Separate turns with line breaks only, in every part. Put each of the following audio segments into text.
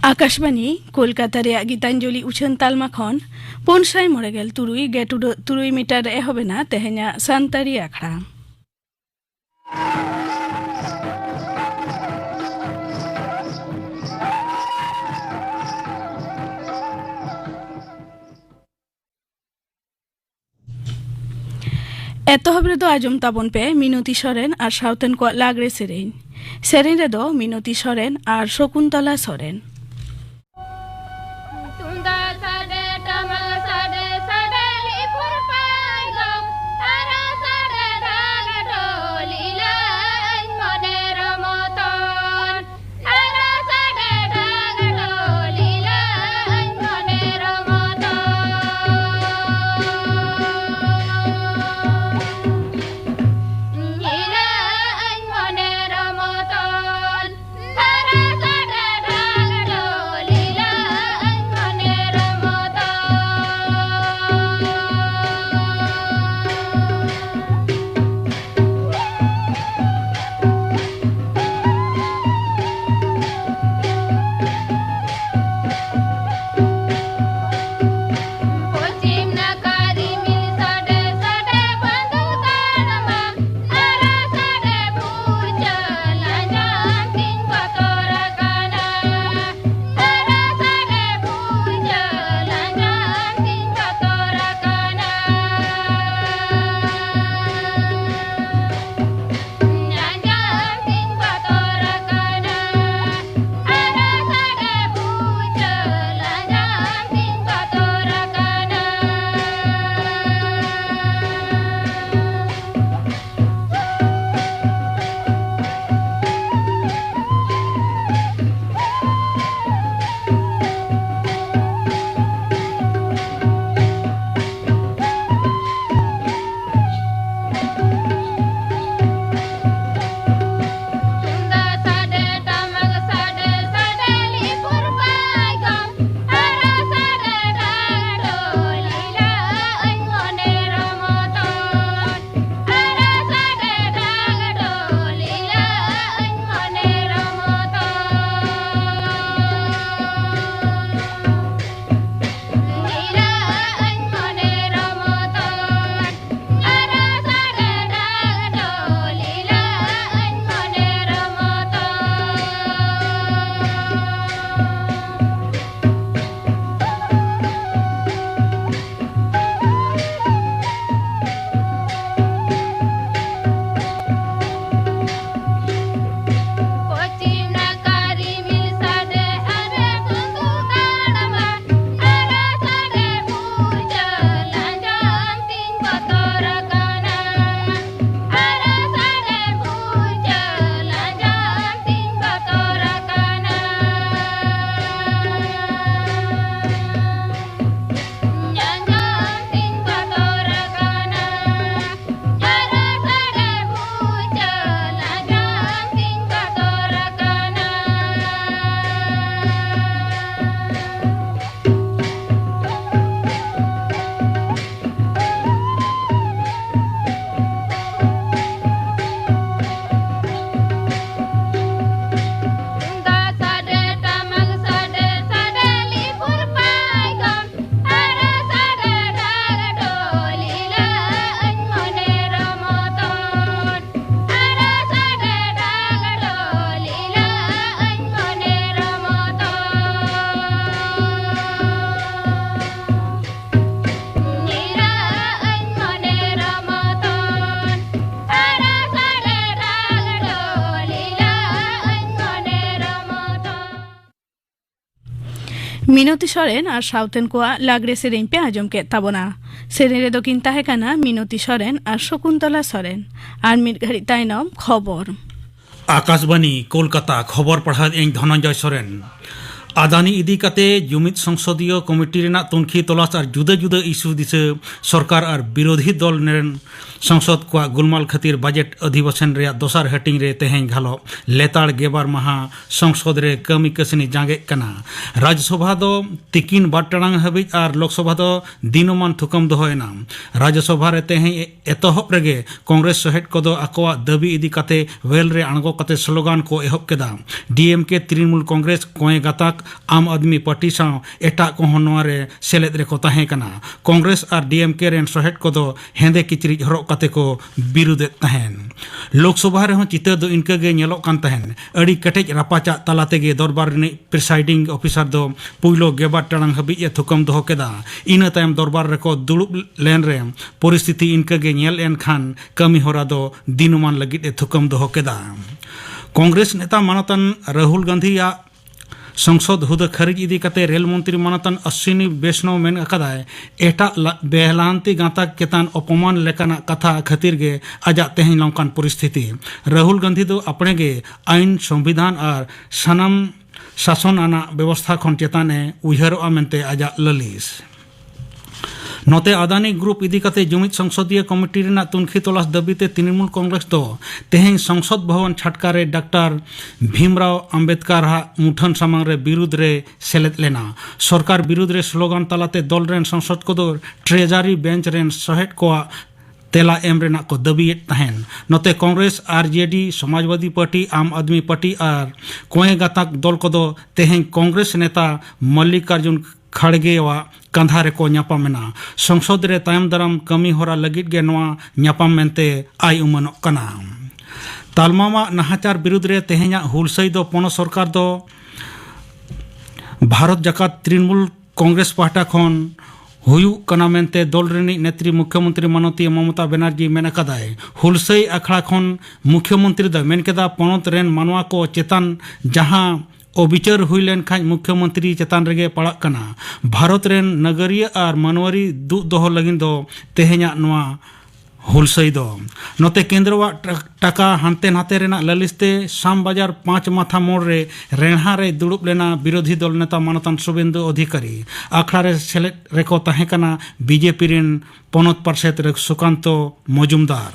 आकाशवाणी कोलकाता गीतांजलि उछन तालमा खन 593 गेटुड 3 मीटर एहबेना तेहेना सानतारी आखड़ा एतहब रे दो आजम ताबन पे मिनती सोरेन और साउथन को लागरे सेरेन रे दो मिनती सोरेन और शकुंतला सोरेन। मिनती सोरेन और साउथन को लागरे सेरेन पे आजम के ताबना सेरेन दो किन ताहेकाना मिनती सोरेन और शकुंतला सोरेन और मिट घड़ी ताइनम खबर
आकाशवाणी कोलकाता खबर पढ़ा धनंजय सोरेन आदानी इदी काते जुमित संसदीय कमिटी रेना तुनखी तलाश और जुदा जुदा इस्यू दिसे सरकार और विरोधी दल नेन संसद को गुलमाल खातिर बजट अधिवेशन रे दोसार हटिंग रे तेहें घालो लेताड़ गेबार महा संसद रे कमी कसनी जांगे कना राज्यसभा दो तिकिन बाट टांग हबी और लोकसभा दो दिनमान थुकम दोहयना राज्यसभा रे तेहें एतहब रेगे कांग्रेस सहित को दो अकवा दबी इदी काते वेल रे अणगो काते स्लोगान को एहब केदा डीएमके तृणमूल कांग्रेस कोए गाताक आम आदमी पार्टी साव एटा को होनवारे सेलेद रे को ताहें कना कांग्रेस और डीएमके रेन सहित को दो हेंदे किचरी हरो काते को विरुद्ध तहन लोकसभा रे चित्र दो इनके गे नेलो कान तहन अड़ी कटेज रापाचा तलाते गे दरबार रे प्रिसाइडिंग ऑफिसर दो पुइलो गेबार टांग हबी ए थुकम दो केदा इन तायम दरबार रे को दुड़ुब लेन रे परिस्थिति इनके गे नेल एन खान कमी होरा दो दिनुमान लगित ए थुकम दो केदा कांग्रेस नेता मानतन राहुल गांधी या संसद हुदा खारिज इदी काते रेल मंत्री मानतन अश्विनी वैष्णव मेन अकादाय एटा बेहलांति गाता केतान अपमान लेकाना कथा खातिर गे आजा तेहन लंकान परिस्थिति राहुल गांधी दो अपने गे आईन संविधान और सनम शासन आना व्यवस्था खन चेताने उयहरोआ मेनते आजा ललिस नोते अदानी ग्रुप इदी काते जुमित संसदीय कमिटी रेना तुनखी तलाश दबीते तृणमूल कांग्रेस दो तेहें संसद भवन छटकारे डॉक्टर भीमराव अंबेडकर मुठन सामांग रे विरुद्ध रे सेलेद लेना सरकार विरुद्ध रे स्लोगान तलाते दल रेन संसद को दो ट्रेजरी बेंच रेन सहेट को तेला एम रेना को दबीएट तहन नोते कांग्रेस आरजेडी समाजवादी पार्टी आम आदमी पार्टी और कोए गाताक दल को दो तेहें कांग्रेस नेता मल्लिकार्जुन खड़गे वा कंधा रे को न्यापामेना संसद रे तायम दाराम कमी होरा लगित गे नवा न्यापाम मेनते आई उमनो कना तालमामा नाहाचार विरुद्ध रे तेहेंया हुलसई दो पोनो सरकार दो भारत जाकात तृणमूल कांग्रेस पाहटा खन हुयु कना मेनते दल रेनी नेत्री मुख्यमंत्री मानती ममता बनर्जी मेन कदाय हुलसई अखड़ा खन मुख्यमंत्री द मेन केदा पनत रेन मानवा को चेतन जहां अबिचार हुईलेन खाज मुख्यमंत्री चेतान रेगे पड़ा कना भारत रेन नगरीय और मनवारी दु दोह लगिन दो तेहेंया नवा हुलसई दो नोते केंद्रवा टाका हानते नाते रेना ललिस्ते शाम बाजार 5 माथा मोड़ रे रेणहा रे दुड़ुब लेना विरोधी दल नेता मानतन शुभेंदु अधिकारी आखड़ा रे सेलेद रेको ताहें कना बीजेपी रेन पनत पार्षद रे सुकांतो मजुमदार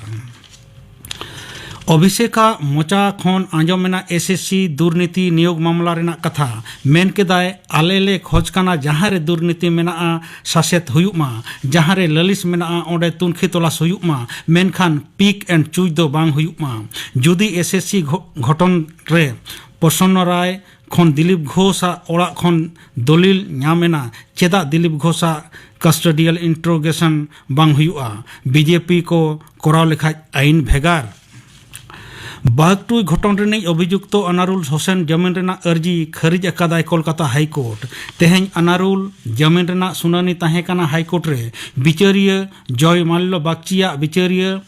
अभिषेका मोचा खन आंजमेना एसएससी दुर्नीति नियोग मामला रेना कथा मेन केदाय आलेले खोजकाना जहाँ रे दुर्नीति मेना सासेत हुयुमा जहाँ रे ललिस मेना ओंडे तुनखी तलाश हुयुमा मेनखान पिक एंड चूज दो बांग हुयुमा जुदी एसएससी घटन रे प्रसन्न राय खन दिलीप घोषा ओड़ा खन दलिल न्यामेना चेदा दिलीप घोषा कस्टडियल इंट्रोगेशन बांग हुयुआ बीजेपी को कोराव लेखा आईन भेगार बागटुई घटन रेनी अभियुक्त अनारुल होसेन जमीन रेना अर्जी खारिज अकादाय कोलकाता हाईकोर्ट तेहें अनारुल जमीन रेना सुनानी ताहें काना हाईकोर्ट रे विचारिया जय माल्य बागचिया विचारिया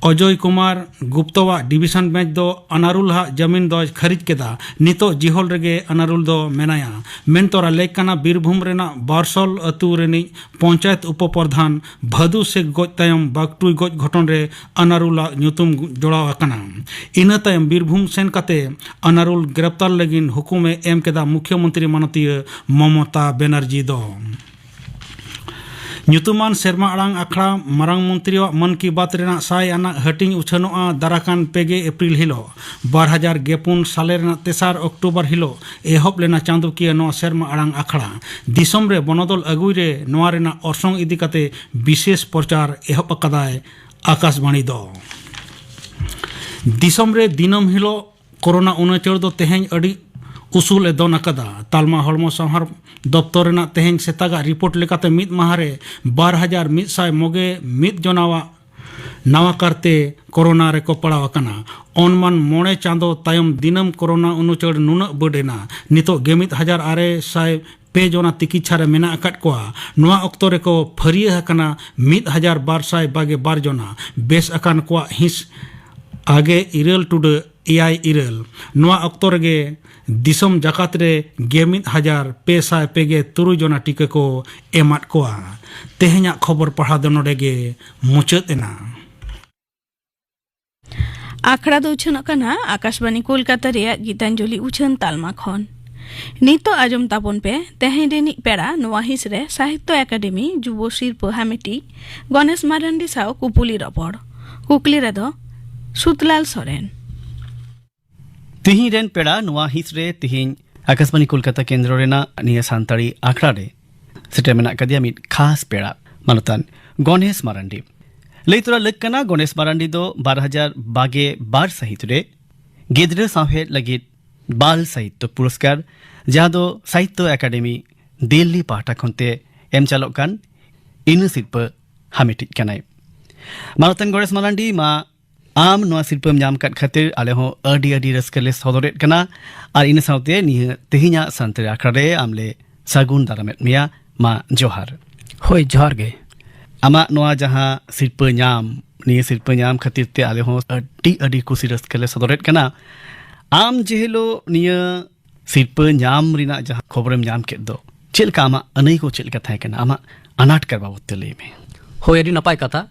अजय कुमार गुप्तवा डिविशन बेंच दो अनारुल हा जमीन दो खारिज केदा नितो जिहोल रेगे अनारुल दो मेनाया मेन तोरा लेकाना बीरभूम रेना बारसल अतु रेनी पंचायत उपप्रधान भदु से गज तायम बागटुई गज घटन रे अनारुल नुतुम जोड़ाव अकना इन तायम बीरभूम सेन काते अनारुल गिरफ्तार लगिन हुकुमे एम केदा मुख्यमंत्री मानतीय ममता बनर्जी दो ᱧᱩᱛᱩᱢᱟᱱ ᱥᱮᱨᱢᱟ ᱟᱲᱟᱝ ᱟᱠᱷᱲᱟ ᱢᱟᱨᱟᱝ ᱢᱚᱱᱛᱨᱤᱭᱟᱜ ᱢᱚᱱ ᱠᱤ ᱵᱟᱛ ᱨᱮᱱᱟᱜ ᱥᱟᱭ ᱟᱱᱟᱜ ᱦᱟᱹᱴᱤᱧ ᱩᱪᱷᱟᱹᱱᱚᱜᱼᱟ ᱫᱟᱨᱟᱠᱟᱱ 2 ᱮᱯᱨᱤᱞ ᱦᱤᱞᱳᱜ 2024 ᱥᱟᱞᱮ ᱨᱮᱱᱟᱜ 3 ᱚᱠᱴᱳᱵᱚᱨ ᱦᱤᱞᱳᱜ ᱮᱦᱚᱵ ᱞᱮᱱᱟ ᱪᱟᱸᱫᱳᱠᱤᱭᱟᱹ ᱱᱚᱣᱟ ᱥᱮᱨᱢᱟ ᱟᱲᱟᱝ ᱟᱠᱷᱲᱟ ᱫᱤᱥᱚᱢ ᱨᱮ ᱵᱚᱱᱚᱫᱚᱞ ᱟᱹᱜᱩᱭ ᱨᱮ ᱱᱚᱣᱟ ᱨᱮᱱᱟᱜ ᱚᱨᱥᱚᱝ ᱤᱫᱤ ᱠᱟᱛᱮ ᱵᱤᱥᱮᱥ ᱯᱨᱚᱪᱟᱨ ᱮᱦᱚᱵ ᱟᱠᱟᱫᱟᱭ आकाशवाणी दो दिसम रे दिनम हिलो कोरोना उनचड़ दो तेहें अड़ी उसूल ए दोन अकदा तालमा हड़मो संहार दफ्तर रेना तेहें सेतागा रिपोर्ट लेकाते मिद माहारे 12,100 मोगे मिद जोनावा नवा करते कोरोना रे को पड़ाव कना ओनमान मोणे चांदो तायम दिनम कोरोना उनचड़ नुन बडेना नितो 1,600 पे जोना तिकिछा रे मेना अकट कोआ नवा ऑक्टो रे को फरिया हकना 1,222 जोना बेस अकान कोआ हिस आगे इरल टुडे एआई इरल नवा ऑक्टो रे दिसम जाकात रे 1,500 जोना टीका को एमात कोआ तेहेኛ खबर पढ़ा दो नोडेगे मुचाद एना
आखड़ा दो उछन कना आकाशवाणी कोलकाता रे गीतांजलि उछन तालमा खन नितो आजम तापन पे तेहें रेनिक पेड़ा नोआ हिस रे साहित्य एकाडेमी जुब शिल्प हामेटी गणेश मारांडी साव कुपुली रपड़ कुकली रे दो सुतलाल सोरेन
तिहिं रेन पेड़ा नोआ हिस रे तिहिं आकाशवाणी कोलकाता केंद्र रेना निया सांताड़ी आखड़ा रे सेटे मेना कदिया मिट खास पेड़ा मानतान गणेश मारांडी लैतरा लक्कना गणेश मारांडी दो 2022 सहित रे गिद्र साहेब लगित बाल साहित्य पुरस्कार जहाँ दो साहित्य एकाडेमी दिल्ली पाहटा खनते एम चालोक कान इन शिल्प हामेटिक कनाय मानतान गणेश मारांडी मा आम नोआ शिल्पम नाम काट खातिर आले हो अडी अडी रस्कले सदरेट कना और इन साउते निह तेहिना संतरे आखड़ा रे आमले सागुन दारामेट मिया मा जोहार
होय जोहार गे
आमा नोआ जहाँ शिल्प नाम निह शिल्प नाम खातिर ते आले हो अडी अडी कुसी रस्कले सदरेट कना आम जेहेलो निह शिल्प नाम रिना जहाँ खबरम नाम के दो चेल का आमा अनई को चेल का थाय कना आमा अनाट करबा बते ले में
होय अडी नपाय कथा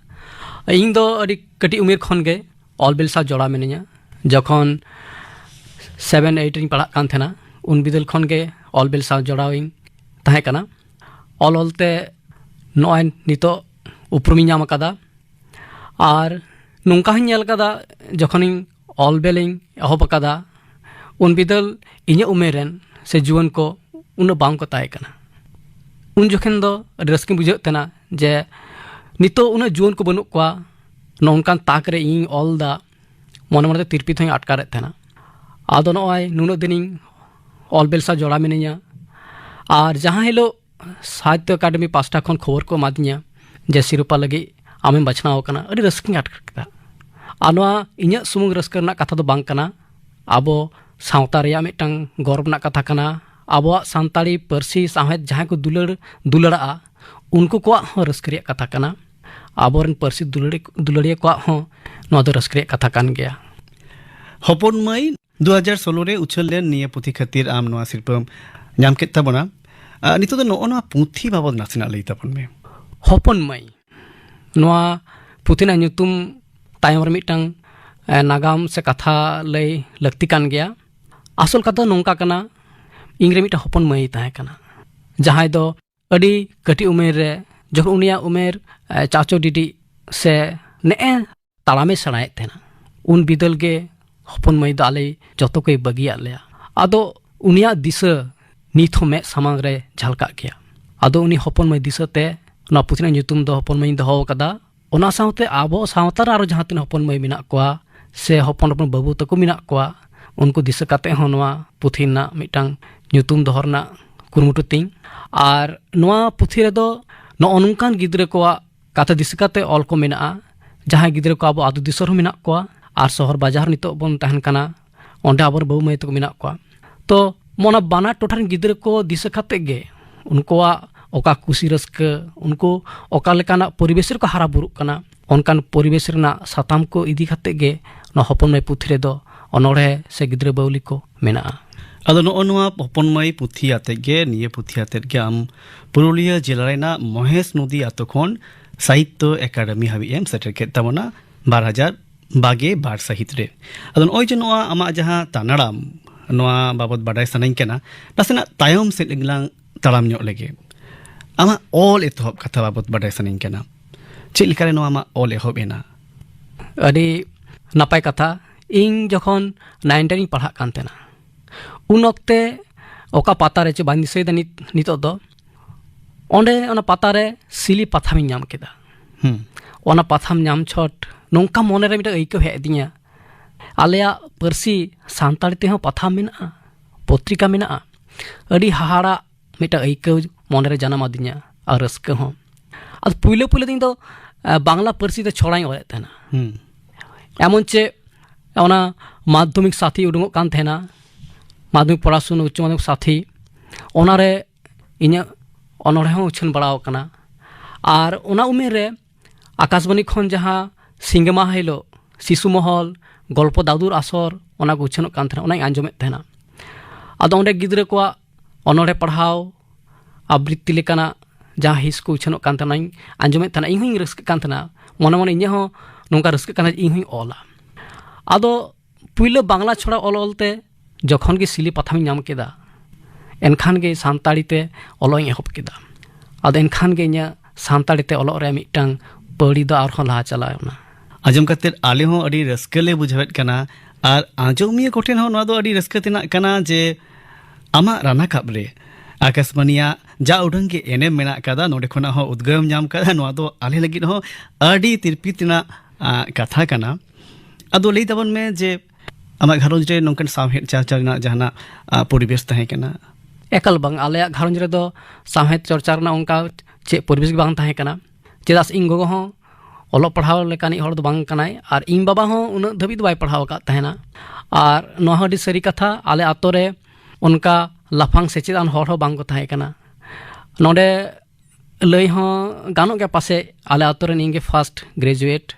इन दो अडी कटी उमेर खन गे ऑलबिल सा जोड़ा मिनिया जखन 7-8 रिंग पढ़ा कान थेना उन बिदल खन गे ऑलबिल सा जोड़ाविंग ताहे कना ऑलते नॉय नितो उपरुमी नाम कदा और नोंका हिं नेल कदा जखन ऑलबेलिंग एहब कदा उन बिदल इने उमेरन से जुवन को उन बांग को ताहे कना उन जखन दो रस्किन बुझे तना जे नितो उन जुवन को बनुक को नौकान ताक रे इन ऑल दा मन मन तिरपित हई अटकार तना आदो नॉय नुनो दिन ऑलबेल सा जोड़ा मिनिया और जहाँ हिलो साहित्य एकाडेमी पास्टा खन खबर को एमादिया जे सिरपा लगी आमें बछनाव कना अड़ी रस्किन अटकार कदा आनवा इन्या सुमुंग रस्कर ना कथा दो बांग कना आबो सावता रेया मिटंग गौरव ना कथा कना आबो सांताड़ी परसी साहेब जहाँ को दुलड़ा उनको को रस्करिया कथा कना आबोरन परसी दुलड़िया को रस्करिया कथा कान गया
हपन मई 2016 रे उछल लेन निया पुथी खातिर आम नोआ शिल्पम नाम के तबना नितो दो नोआ पुथी बाबद नासिना लई तपन में
हपन मई नोआ पुथिना नुतुम तायम रे मिटंग नागाम से कथा लई लक्ति कान गया आसल कथा नोंका कना इंग्रे मिटा हपन मई ताहे कना जहां दो अडी कटी उमेर रे जखन उनिया उमेर चाचो डिडी से ने तालामे सड़ाए थे उन बिदल के हपन मई दो आले जतो को बगिया लिया आदो उनिया दिशा नित हो में सामांग रे झलका गया आदो उनी हपन मई दिशा ते ना पुथना नुतुम दो हपन मई दो कदा ओना सावते आबो सावतार आरो जहां तिन हपन मई मिना कोआ से हपन हपन बाबू तको मिना कोआ उनको दिशा काते हो नोआ पुथिना मिटांग नुतुम दोहरना कुरमुटु तिंग और नोआ पुथि रे दो नौकान गिद्रे को कथा दिशकाते ऑल को मेना जहाँ गिद्रे को अब आदु दिसर मेना को और शहर बाजार नितो बन तहन कना ओंडे आबर बहु मई तक मेना को तो मोना बाना टोठान गिद्रे को दिशकाते गे उनको ओका कुसी रस्क उनको ओका लेकाना परिवेश को हारा बुरुक कना ओनकान परिवेश रना साताम को इदी खाते गे न हपन मई पुथि रे दो अनोड़े से गिद्रे बाउली को मेना
आदो नोआ हपन मई पुथी आते गे निये पुथी आते गे आम पुरुलिया जिला रेना महेश नदी आतो खन साहित्य एकाडेमी हाबी एम सेटर के तबना 2022 सहित रे आदो नोय जे नोआ आमा जहां तानाड़ाम नोआ बाबत बाडाय सनाइन केना नासेना तायम से इंगलांग ताड़ाम ᱧᱚᱜ लेगे आमा ऑल एतहब कथा बाबत बाडाय सनाइन केना चेल लिकारे नोआ आमा ऑल एहब एना
अडी नापाय कथा इन जखन 9 रे पढ़ा कान तेना उन वक्ते ओका पाता रे चे बांदी से नितो दो ओंडे ओना पाता रे सिली पाथाम नाम केदा ओना पाथाम नाम छट नोंका मोने रे मिटा ऐको हे दिया आलेया परसी सांताड़ी ते हो पाथाम मेना पत्रिका मेना अडी हाहाड़ा मिटा ऐको मोने रे जानाम आदिया और रस्क हो आज पुइले दिन दो बांग्ला परसी ते छोड़ाई ओले तेना एमन चे ओना माध्यमिक साथी उडुंगो कान थेना माध्यमिक पढ़ाशुना उच्च माध्यमिक साथी ओनारे इन्या अनोड़े हो उछन बड़ाव कना और ओना उमेर रे आकाशवाणी खन जहाँ सिंगमा हिलो शिशु महल गल्प दादुर आसर ओना को उछन कान थेना ओना आंजमेत थेना आदो ओंडे गिद्रे को अनोड़े पढ़ाव आवृत्ति लेकाना जहाँ हिस को उछन कान थेना आंजमेत थेना इन हुई रस्क कान थेना मन मन इन्या हो नोंका रस्क काना इन हुई ऑला आदो पुइलो बांग्ला छोड़ा ऑल ऑलते जखन के सिली पाथाम नाम केदा एनखान गे सानताड़ी ते ऑलों एहब केदा आदो एनखान गे इᱧ सानताड़ी ते ऑलों रे मिटांग पड़ी दो आर लाहा चलावना
आजम कते आले हो अड़ी रस्के ले बुझावेत कना और आजमिया कोठेन हो नवा दो अड़ी रस्के तिना कना जे आमा राना काबरे आकाशवाणीया जा उडंग के एने मेना कदा नोडे खोना हो उद्गम नाम कदा नवा दो आले लगी हो अड़ी तिरपी तिना कथा कना अदो लई तबन में जे आमा घरोज रे नोंकन सावहेद चर्चा ना जहाना परिवेश तहे कना
एकल बंग आले घरोज रे दो सावहेद चर्चा ना उनका चे परिवेश बांग तहे कना चेदास इन गोगो हो ऑलोग पढ़ाव लेकानी हर दो बांग कनाय और इन बाबा हो उन धबी दो बाय पढ़ाव का तहेना और नोहा हडी सरी कथा आले आतो रे उनका लाफांग सेचेदान हर हो बांग को तहे कना नोडे लई हो गानो के पासे आले आतो रे इंगे फर्स्ट ग्रेजुएट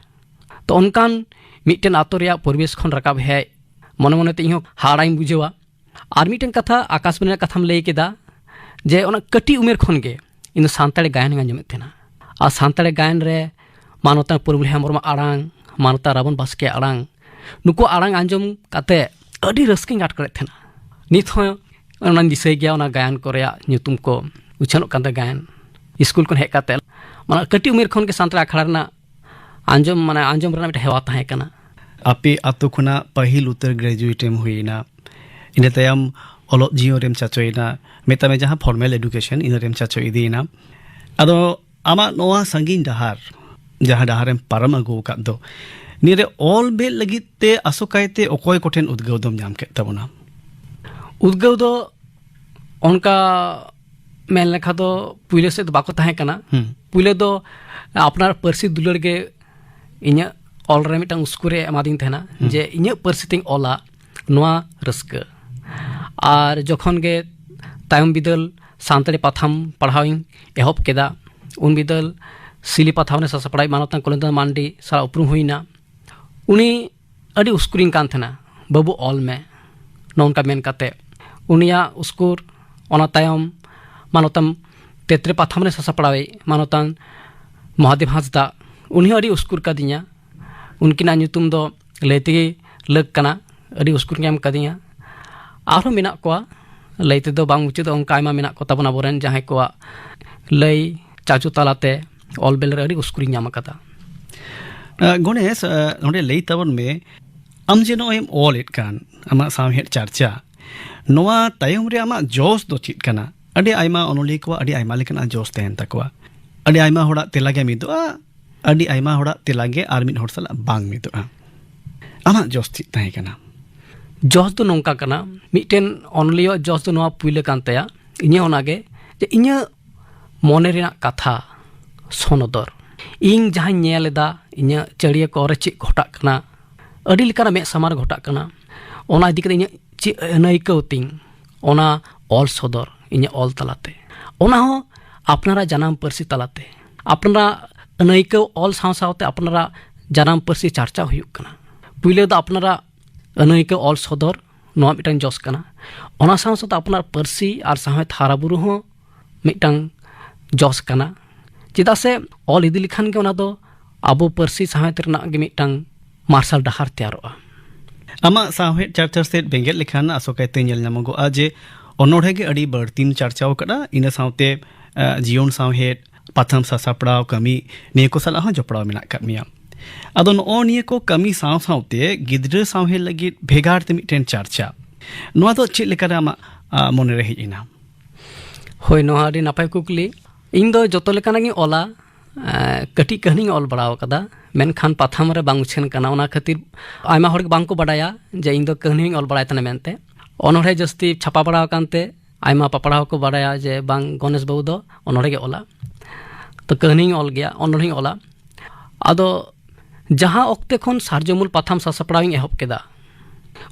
तो उनकान मिटन आतो रे परिवेश खन रकाब है मन मन ते इहो हाड़ाई बुझेवा और मिटन कथा आकाशवाणी कथाम लई केदा जे ओना कटी उमेर खन गे इन सानताड़ी गायन आंजमेत थेना और सानताड़ी गायन रे मानवता पुरबुल हेमब्रम आड़ांग मानवता रावण बास्के आड़ांग नुको आड़ांग आंजम काते अडी रस्किंग आटकरेत थेना नित हो ओना दिसै गया ओना गायन को रेया ᱧᱩᱛᱩᱢ को उछानो कांते गायन स्कूल कोन हेक काते माने कटी उमेर खन के सानताड़ी आखड़ा रना आंजम माने आंजम रना मिटा हेवा ताहे कना
आपे आतो खुना पहिल उतर ग्रेजुएटेम हुईना इन तयम ओलोग जियो रेम चाचोइना मेता में जहां फॉर्मल एजुकेशन इन रेम चाचो इदीना अदो आमा नोआ संगीन डहार जहां डहारेम पारम अगो का दो निरे ऑल बेल लगित ते असोकायते ओकोय कोठेन उद्गव दम नाम के तबना
उद्गव दो उनका मेन लेखा दो पुइले से बाको ताहे कना पुइले दो अपनार परसी दुलर के इnya ऑल रे मिटांग स्कूल रे एमादिन थेना जे इnya परसी तिंग ओला नोआ रस्क और जखन गे तायम बिदल सानताड़ी पाथाम पढ़ाविंग एहब केदा उन बिदल सिली पाथावने ससपड़ाई मानवता कलेंदा मांडी सारा उपरुम हुईना उनी अडी उस्कुरिंग कान थेना बाबू ऑल में नोनका मेन काते उनिया उस्कुर ओना तायम मानवतम तेत्रे पाथामने ससपड़ाई मानवतान महादेव हांसदा उन्हीं अडी उस्कुर कादिया उनकिना ᱧᱩᱛᱩᱢ दो लैते लग कना अडी उस्कुर ᱧᱟᱢ कादिया आरो मेना कोआ लैते दो बांग मुचे दो उनका आयमा मेना को तबना बोरेन जहां कोआ लई चाचू तालाते ऑल बेल रे अडी उस्कुरी ᱧᱟᱢ कदा
गणेश नोडे लई तबन में आम जेनो एम ऑल इट कान आमा सावहेद चर्चा नोआ तायम रे आमा जोश दो चित कना अडी आयमा ओनोली को अडी आयमा लेकना जोश तहन तकवा अडी आयमा होड़ा तेलागे मिदोआ अडी आयमा होड़ा तेलागे आर मिद होड़ सला बांग मिदोआ आमा जोश चित तहे कना
जोश दो नोंका कना मिटेन ओनलियो जोश दो नोआ पुइले कान तया इnya ओनागे जे इnya मोने रेना कथा सोनोदर इन जहां नेलेदा इnya चड़िया को रे ची घटा कना अडी लेकाना मे समार घटा कना ओना इदी करे इnya ची अनैकौतिंग ओना ऑल सदर इnya ऑल तलाते ओना हो अपनारा जनाम परसी तलाते अपनारा अनैकौ ऑल साव सावते अपनारा जनाम परसी चर्चा हुयुक कना पुइले दा अपनारा अनैकौ ऑल सदर नोआ मिटांग जोस कना ओना साव सावते अपनार परसी आर सावे थाराबुरु हो मिटांग जोस कना चेदा से ऑल इदी लिखान के ओना दो आबो परसी सावे तरना गे मिटांग मार्शल डहार तैयारोआ
आमा सावहेद चर्चा से बेंगेल लिखान आसोकायते नेल नामगो आजे ओनोढे गे अडी बर्तीन चर्चाओ कदा इन सावते जीवन सावहेद पाथम सासापड़ाव कमी निये को सलाह जपड़ाव मेना कमिया अदो नो निये को कमी साव सावते गिद्र सावहेद लगी भेगार ते मिटेन चर्चा नोआ दो चे लेकर आमा मोने रे हिना
होय नोआ अडी नापाय कुकली इन दो जतो लेकाना गी ओला कटी कहनी ऑल बड़ाव कदा मेनखान पाथाम रे बांग उछेन कना ओना खातिर आयमा हर बांग को बडाया जे इन दो कहनी ऑल बड़ाय तने मेनते ओनोढे जस्ती छापा बड़ाव कानते आयमा पपड़ाव को बडाया जे बांग गणेश बाबू दो ओनोढे गे ओला तो कहनी ऑल गया ओनोढे ओला आदो जहां ओक्ते खन सारजमुल पाथाम सासपड़ाविंग एहब केदा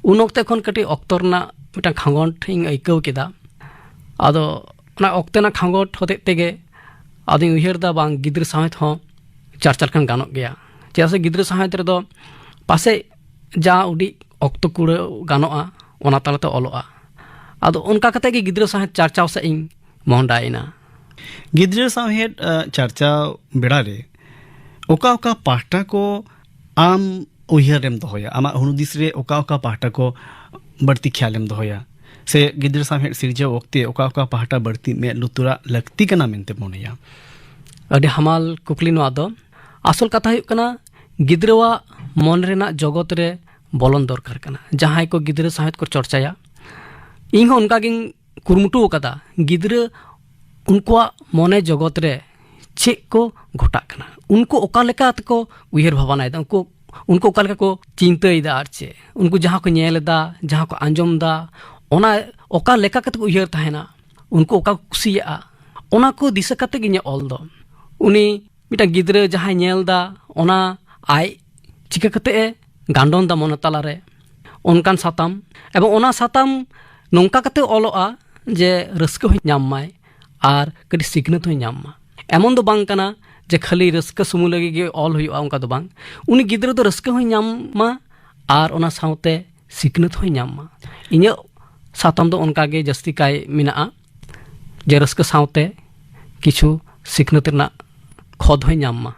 उन ओक्ते खन कटी ऑक्तरना मिटा खांगोट इं आइकौ केदा आदो ना ओक्ते ना खांगोट होते तेगे आदि उहर दा बांग गिद्र साहेत हो चर्चा खान गानोक गया चेदा से गिद्र साहेत रे दो पासे जा उडी ऑक्तो कुड़ गानोआ ओना तालाते ऑलोआ आदो उनका कते गे गिद्र साहेत चर्चा से इं मोहंडाइना
गिद्र सावहेद चर्चा बेड़ा रे ओका ओका पाहटा को आम उहरेम दोया आमा हुनुदिस रे ओका ओका पाहटा को बढ़ती ख्यालेम दोया से गिद्र साहेब सिरजाव वक्ते ओका पहाटा बढ़ती में लुतुरा लगती कना मेनते मोनेया
अडी हमाल कुकली नोआ दो आसल कथा हुयुग कना गिद्रवा मन रेना जगत रे बोलन दरकार कना जहां को गिद्र साहेब को चर्चाया इन उनका गिन कुरमुटु कदा गिद्र उनको मने जगत रे चे को घटा कना उनको ओका लेका को उयहर भावना उनको ओका लेका को चिंतायदा आर चे उनको जहां को नेलदा जहां को आंजमदा ओना ओका लेका कते उयहर ताहेना उनको ओका कुसिया ओना को दिशा कते गिने ऑल दो उनी मिटा गिद्र जहां नेलदा ओना आय चिका कते गांडोन दा मन तला रे उनकान साताम एवं ओना साताम नोंका कते ऑलोआ जे रस्क हो नाम माय आर कदी सिग्नत हो नाम मा एमन दो बांग कना जे खाली रस्क सुमु लगी गे ऑल हुआ उनका दो बांग उनी गिद्र दो रस्क हो नाम मा आर ओना साउते सिग्नत हो नाम मा इnya साताम दो उनका गे जस्ती काय मिना जे रस्क साउते किछु सिग्नत ना खोद हो नाम मा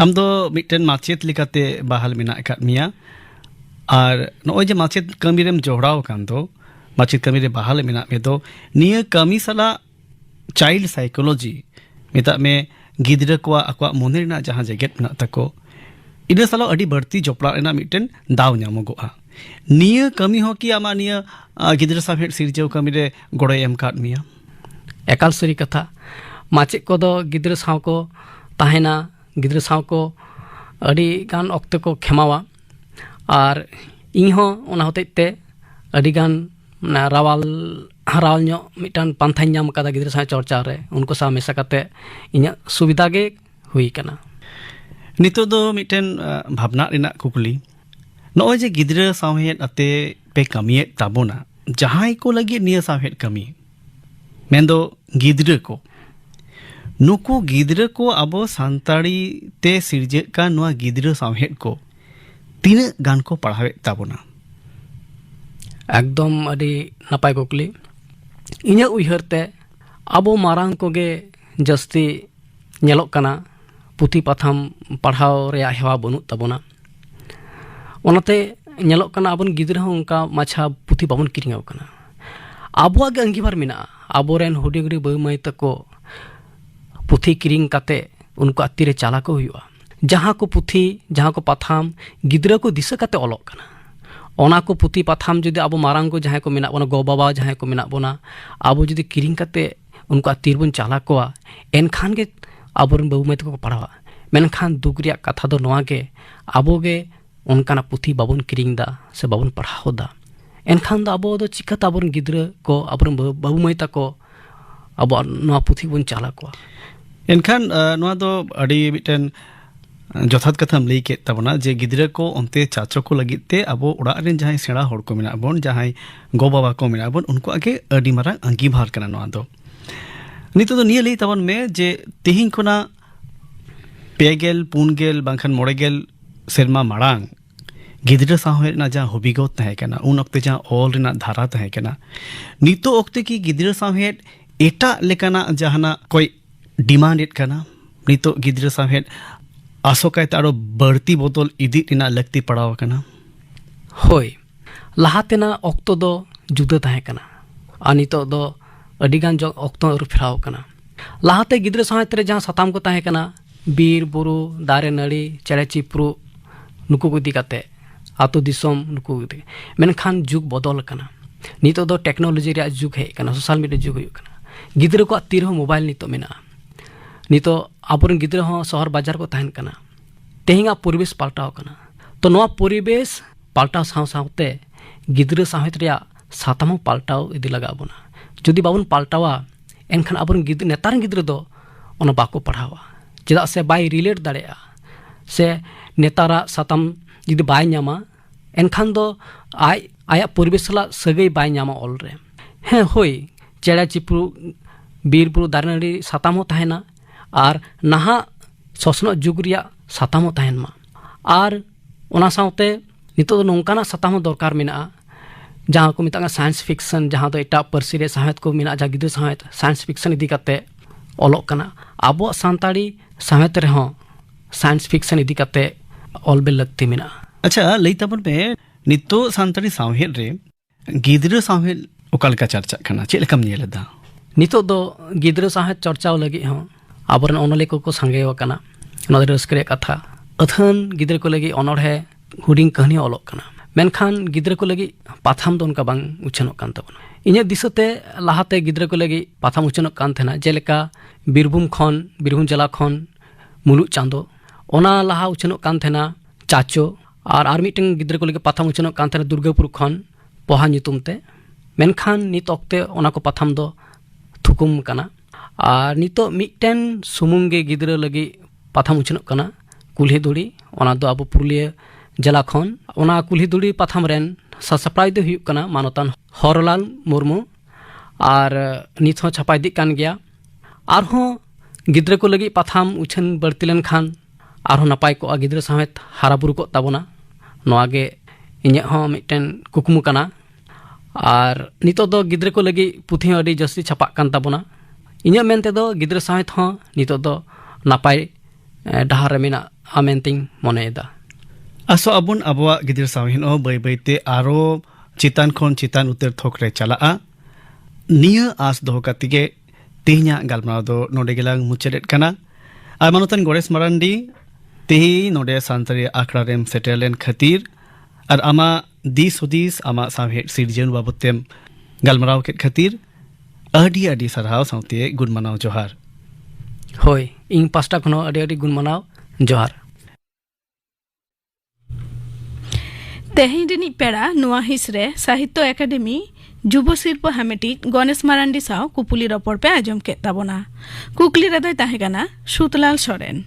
आम दो मिटन माचेत लिकाते बहाल मिना अकाद मिया और नोय जे माचेत कमी रेम जोड़ाव कान दो माचेत कमी रे बहाल मिना में दो निया कमी सला चाइल्ड साइकोलॉजी मेता में गिद्र को अक्वा मोने ना जहां जेगेट ना तको इने सला अडी बढ़ती जोपड़ा ना मिटन दाव ᱧᱟᱢᱚᱜᱚᱜᱼᱟ निया कमी हो कि आमा निया गिद्र साहेब सिरजाव कमी रे गड़ो एम काट मिया
एकाल सरी कथा माचे को दो गिद्र साव को ताहेना गिद्र साव को अडी गान ऑक्ते को खेमावा और इहो ओना होतेते अडी गान रावाल हराल ᱧᱚᱜ मिटान पांथाñ ᱧᱟᱢ कदा गिद्र साव चर्चा रे उनको सा मेसा कते इnya सुविधा गे हुई कना
नितो दो मिटन भावना रिना कुकली नोय जे गिद्र साहेब अते पे कमिए ताबोना जहां को लगी निया साहेब कमी मेंदो गिद्र को नुकु गिद्र को अब सानताड़ी ते सिरजे का नुआ गिद्र साहेब को तीन गान को पढ़ावे ताबोना
एकदम अडी नपाय कुकली इnya उयहरते अब मारांग को गे जस्ती नेलोक कना पुथी पाथाम पढ़ाव रे हेवा बनु ताबोना ओनाते नेलोक कना अबन गिद्र हो उनका माछा पुथी बाबन किरिंगाव कना आबुआ गे अंगीभार मिना आबोरेन हुडी बई माई तको पुथी किरिंग काते उनको अत्तिरे चाला को हुआ जहां को पुथी जहां को पाथाम गिद्र को दिशा काते ऑलोक कना ओना को पुथी पाथाम जुदी अब मारांग को जहां को मिना बोना गो बाबा जहां को मिना बोना अब जुदी किरिंग काते उनको अत्तिर बन चाला कोआ एनखान गे आबोरन बाबू माई तको पढ़ावा मेनखान दुख रिया कथा दो नोआ गे आबो गे उनकाना पुथी बाबन किरिंग दा से बाबन पढ़ाव दा एनखान दो आबो दो चिकाता आबोरन गिद्र को आबोरन बाबू माई तको अब नोआ पुथी बन चाला कोआ
एनखान नोआ दो अडी मिटन जथात कथाम लई के तबना जे गिद्र को onte चाचो को लगिते अब उड़ा रेन जहां सेड़ा होड़ को मिना बोन जहां गो बाबा को मिना बोन उनको आगे अडी मारा अंगीभार कना नोआ दो नितो दो निया लई तबन में जे तिहिं कोना पेगेल पुनगेल बांखान मोड़ेगेल सेरमा माड़ांग गिद्र साहेब ना जहां हबिगत तहे कना उन ओक्ते जहां ऑल रेना धारा तहे कना नितो ओक्ते की गिद्र साहेब एटा लेकाना जहाना कोई डिमांड इट कना नितो गिद्र साहेब आसोकायते आरो बढ़ती बोतल इदी रिना लगती पड़ाव कना
होय लाहातेना ऑक्तो दो जुदा तहे कना आ नितो दो अडिगान जो ऑक्तो रु फेराव कना लाहाते गिद्र साहेब रे जहां सताम को तहे कना बीर बुरु दारे नड़ी चेड़े चिप्रू नुकु को दिकाते आतो दिसोम नुकु को मेनखान जुग बदल कना नितो दो टेक्नोलॉजी रे जुग है कना सोशल मीडिया जुग हुई कना गिद्र को तीर हो मोबाइल नितो मेना नितो आबोरन गिद्र हो शहर बाजार को तहन कना तेहिंगा परिवेश पाल्टाव कना तो नोआ परिवेश पाल्टाव साव सावते गिद्र साहेब रिया साताम पाल्टाव इदी लगा बोना जुदी बाबन पाल्टावा एनखान आबोरन गिद्र नेतार गिद्र दो ओना बाको पढ़ावा चेदा से बाय रिलेट दाड़ेया से नेतारा साताम जुदी बाय ᱧᱟᱢᱟ एनखान दो आया परिवेश सला सगई बाय ᱧᱟᱢᱟ ऑल रे हें होय चेड़ा चिप्रू बीर बुरु दारनाड़ी साताम हो तहेना और नहा ससनो जुग रिया साताम हो तहेन मा और ओना साउते नितो दो नोंकाना साताम दरकार मेना जहां को मिता साइंस फिक्शन जहां दो एटा परसी रे साहेब को मेना जा गिद्र साहेब साइंस फिक्शन इदी काते ऑलोक कना आबो सांताड़ी साहेब रे हो साइंस फिक्शन इदी काते ऑल बे लगती मेना
अच्छा लई तबन पे नितो सांताड़ी साहेब रे गिद्र साहेब ओकालका चर्चा खाना चेक लेकम नेल दा
नितो दो गिद्र साहेब चर्चाव लगी हो आबरन ओनले को संगे वकना नोदे रस्करे कथा अथन गिद्र को लगी अनोढ़े हुडिंग कहानी ऑलोक कना मेनखान गिद्र को लगी पाथाम दो उनका बांग उछनोक कान तबना इन्हें दिसते लाहाते गिद्र को लगी पाथाम उछनोक कान थेना जेलेका बीरभूम जिला खन मुलुक चांदो ओना लाहा उछनोक कान थेना चाचो और मिटन गिद्र को लगी पाथाम उछनोक कान थेना दुर्गापुर खन पोहा नितुमते मेनखान नित ऑक्ते ओना को पाथाम दो थुकुम कना और नितो मिटन सुमुंगे गिद्र लगी पाथाम उछनोक कना कुल्ही दुड़ी ओना दो अबो पुरुलिया जिला खन ओना कुल्ही दुड़ी पाथाम रेन ससप्राय दो हुयुक कना मानतान हरलाल मुर्मू और नित हो छापा इदिक कान गया आरहों गिद्र को लगी पाथाम उछन बढ़ती लेन खान आरहों नपाय को गिद्र समेत हाराबुरु को ताबोना नोआगे इन्हें हो मिटन कुकमु कना और नितो दो गिद्र को लगी पुथी अडी जस्ती छापा कान ताबोना इन्हें मेनते दो गिद्र समेत हो नितो दो नपाय डहार मेना आमेंतिंग मोनेदा
आसो अबुन अबवा गिद्र साहिन ओ बै बैते आरो चितान खन चितान उतर थोकरे चलाआ निया आस दोह कतिगे तिहिना गालमाव दो नोडे गेलांग मुचेरेट कना are मानोतन Ganesh Marandi तिहि नोडे सांतरी Akhara RAM सेटलेन खातिर और आमा दिस हुदिस आमा साहेब सिरजन बाबतेम गालमाराव के खातिर अडी अडी सरहाव साउते गुड मनाव जोहार
होय इन पास्टा खनो अडी अडी गुड मनाव जोहार
तेहें रिनी पेड़ा नुआ हिसरे साहित्य एकाडेमी जुब शिल्प हामेटी गणेश मारांडी साव कुपुली रपड़ पे आजम के ताबोना कुकली रदय ताहेगाना सुतलाल सोरेन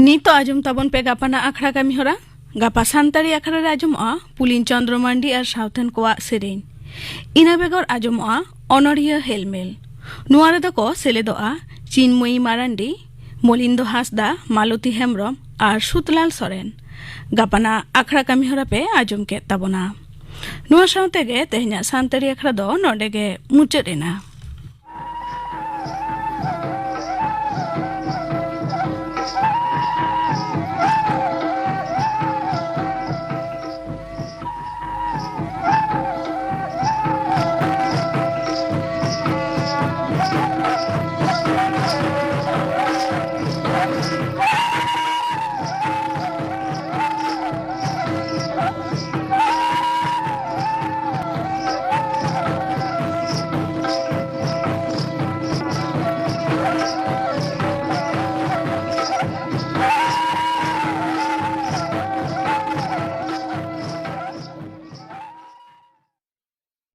नीतो आजम ताबन पे गापाना आखड़ा कामी होरा गापा सान्तारी आखड़ा रे आजमआ पुलिन चंद्र मांडी और साउथन कोआ सेरेन इना बेगर आजमआ अनरिया हेलमेल नुआरे दको सेलेदोआ चिन्मयी मारांडी मलिंदो हासदा मालती हेमब्रम और सुतलाल सोरेन गापाना आखड़ा कामी होरा पे आजम के ताबोना नुआ साउतेगे तेहना सान्तारी आखड़ा दो नोडेगे मुचादेना।